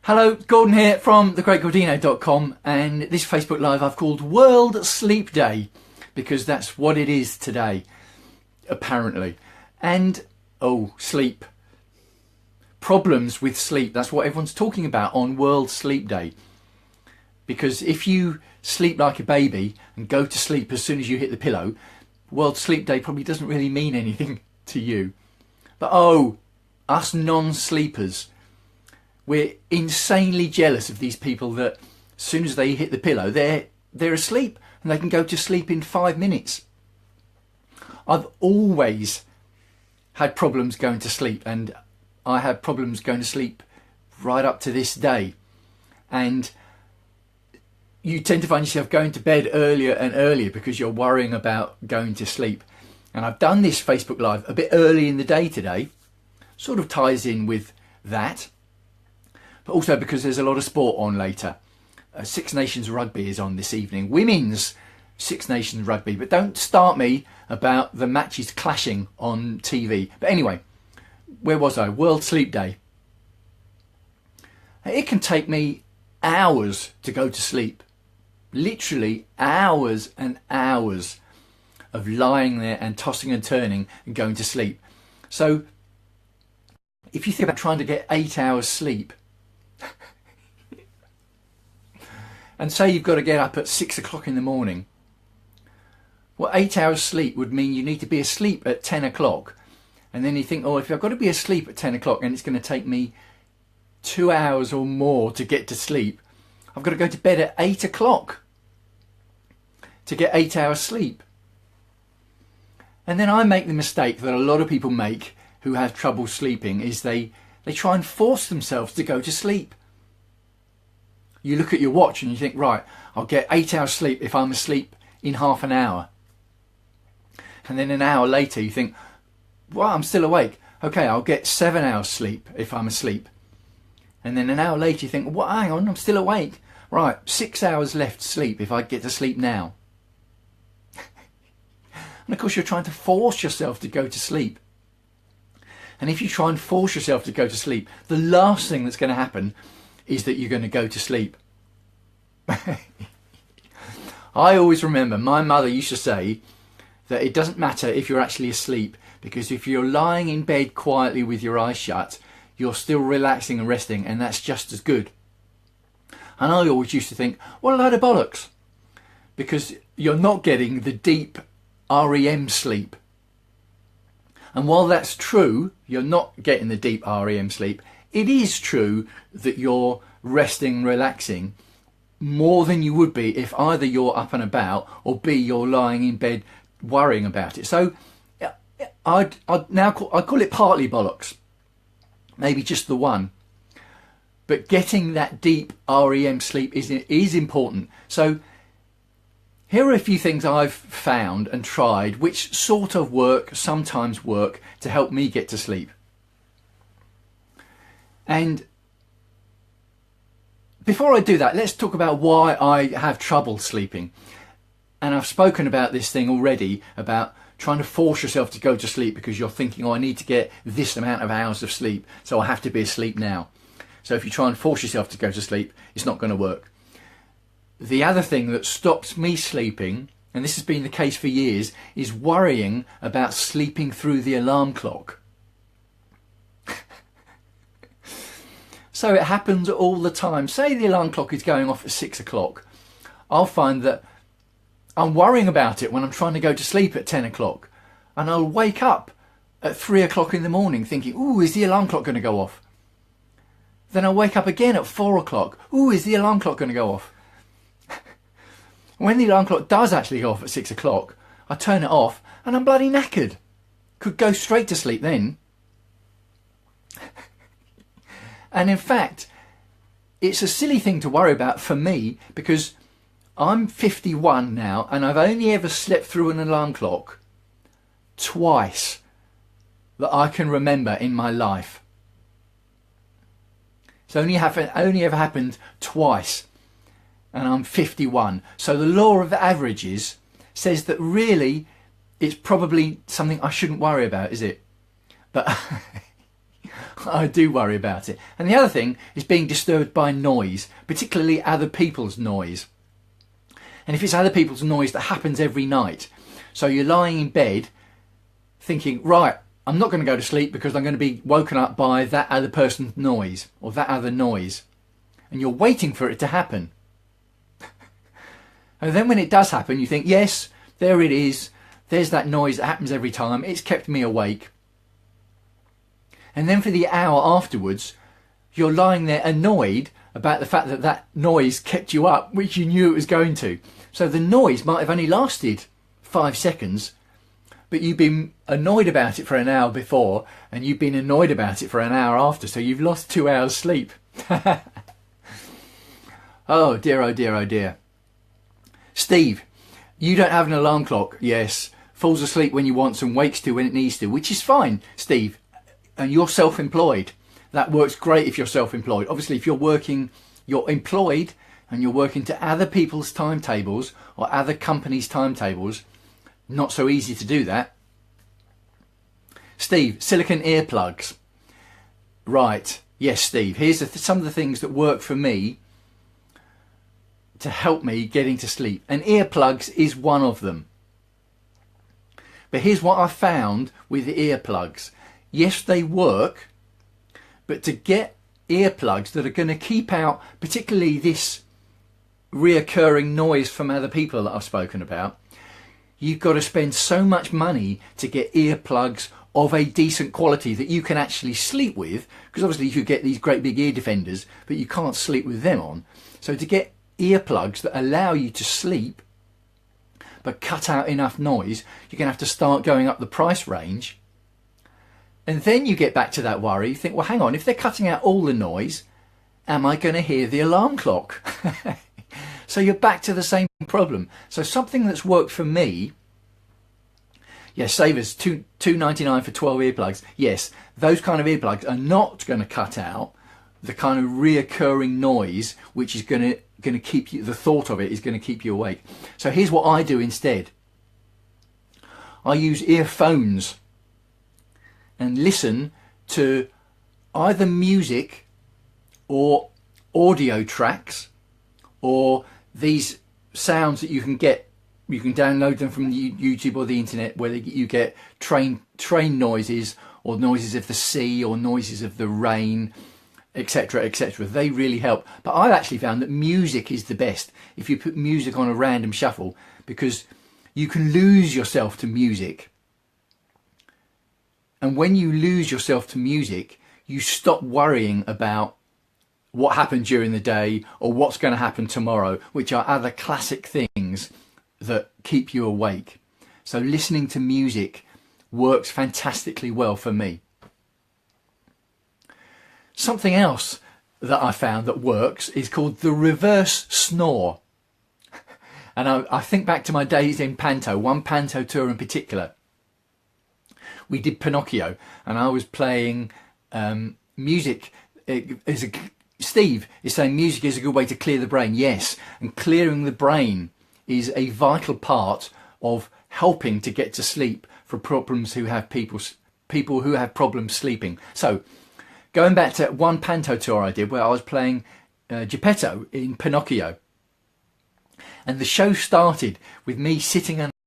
Hello, Gordon here from thegreatgordino.com, and this Facebook Live I've called World Sleep Day because that's what it is today, apparently. And, sleep. Problems with sleep, that's what everyone's talking about on World Sleep Day. Because if you sleep like a baby and go to sleep as soon as you hit the pillow, World Sleep Day probably doesn't really mean anything to you. But us non-sleepers, we're insanely jealous of these people that as soon as they hit the pillow, they're asleep and they can go to sleep in 5 minutes. I've always had problems going to sleep, and I had problems going to sleep right up to this day. And you tend to find yourself going to bed earlier and earlier because you're worrying about going to sleep. And I've done this Facebook Live a bit early in the day today, sort of ties in with that. But also because there's a lot of sport on later. Six Nations Rugby is on this evening. Women's Six Nations Rugby. But don't start me about the matches clashing on TV. But anyway, where was I? World Sleep Day. It can take me hours to go to sleep. Literally hours and hours of lying there and tossing and turning and going to sleep. So if you think about trying to get 8 hours sleep, and say you've got to get up at 6 o'clock in the morning, well, 8 hours sleep would mean you need to be asleep at 10 o'clock. And then you think, if I've got to be asleep at 10 o'clock and it's going to take me 2 hours or more to get to sleep, I've got to go to bed at 8 o'clock to get 8 hours sleep. And then I make the mistake that a lot of people make who have trouble sleeping, is they try and force themselves to go to sleep. You look at your watch and you think, right, I'll get 8 hours sleep if I'm asleep in half an hour. And then an hour later you think, well, I'm still awake. Okay, I'll get 7 hours sleep if I'm asleep. And then an hour later you think, well, hang on, I'm still awake. Right, 6 hours left sleep if I get to sleep now. And of course you're trying to force yourself to go to sleep. And if you try and force yourself to go to sleep, the last thing that's going to happen is that you're going to go to sleep. I always remember my mother used to say that it doesn't matter if you're actually asleep, because if you're lying in bed quietly with your eyes shut, you're still relaxing and resting, and that's just as good. And I always used to think, what a load of bollocks, because you're not getting the deep REM sleep. And while that's true, you're not getting the deep REM sleep, it is true that you're resting and relaxing more than you would be if either you're up and about or B, you're lying in bed worrying about it. So I'd call it partly bollocks, maybe just the one. But getting that deep REM sleep is important. So here are a few things I've found and tried which sort of sometimes work to help me get to sleep. And before I do that, let's talk about why I have trouble sleeping. And I've spoken about this thing already, about trying to force yourself to go to sleep because you're thinking, I need to get this amount of hours of sleep, so I have to be asleep now. So if you try and force yourself to go to sleep, it's not going to work. The other thing that stops me sleeping, and this has been the case for years, is worrying about sleeping through the alarm clock. So it happens all the time. Say the alarm clock is going off at 6 o'clock. I'll find that I'm worrying about it when I'm trying to go to sleep at 10 o'clock. And I'll wake up at 3 o'clock in the morning thinking, is the alarm clock going to go off? Then I'll wake up again at 4 o'clock. Is the alarm clock going to go off? When the alarm clock does actually go off at 6 o'clock, I turn it off and I'm bloody knackered. Could go straight to sleep then. And in fact, it's a silly thing to worry about for me because I'm 51 now and I've only ever slept through an alarm clock twice that I can remember in my life. It's only ever happened twice, and I'm 51. So the law of averages says that really it's probably something I shouldn't worry about, is it? But I do worry about it. And the other thing is being disturbed by noise, particularly other people's noise. And if it's other people's noise that happens every night, so you're lying in bed thinking, right, I'm not going to go to sleep because I'm going to be woken up by that other person's noise or that other noise. And you're waiting for it to happen. And then when it does happen, you think, yes, there it is. There's that noise that happens every time. It's kept me awake. And then for the hour afterwards, you're lying there annoyed about the fact that that noise kept you up, which you knew it was going to. So the noise might have only lasted 5 seconds, but you've been annoyed about it for an hour before, and you've been annoyed about it for an hour after, so you've lost 2 hours sleep. Oh dear, oh dear, oh dear. Steve, you don't have an alarm clock. Yes, falls asleep when you want and wakes to when it needs to, which is fine, Steve. And you're self-employed. That works great if you're self-employed. Obviously, if you're employed and you're working to other people's timetables or other companies' timetables, not so easy to do that. Steve, silicone earplugs. Right. Yes, Steve. Here's some of the things that work for me to help me getting to sleep. And earplugs is one of them. But here's what I found with the earplugs. Yes, they work, but to get earplugs that are going to keep out particularly this reoccurring noise from other people that I've spoken about, you've got to spend so much money to get earplugs of a decent quality that you can actually sleep with, because obviously you could get these great big ear defenders, but you can't sleep with them on. So to get earplugs that allow you to sleep but cut out enough noise, you're going to have to start going up the price range. And then you get back to that worry, you think, well, hang on, if they're cutting out all the noise, am I going to hear the alarm clock? So you're back to the same problem. So something that's worked for me, yes, save us $2.99 for 12 earplugs. Yes, those kind of earplugs are not going to cut out the kind of reoccurring noise, which is going to keep you, the thought of it is going to keep you awake. So here's what I do instead. I use earphones and listen to either music or audio tracks or these sounds that you can get. You can download them from the YouTube or the internet, where you get train noises or noises of the sea or noises of the rain, etc, etc. They really help. But I've actually found that music is the best if you put music on a random shuffle, because you can lose yourself to music. And when you lose yourself to music, you stop worrying about what happened during the day or what's going to happen tomorrow, which are other classic things that keep you awake. So listening to music works fantastically well for me. Something else that I found that works is called the reverse snore. And I think back to my days in Panto, one Panto tour in particular. We did Pinocchio and I was playing music. Steve is saying music is a good way to clear the brain. Yes, and clearing the brain is a vital part of helping to get to sleep for problems who have people who have problems sleeping. So going back to one Panto tour I did where I was playing Geppetto in Pinocchio, and the show started with me sitting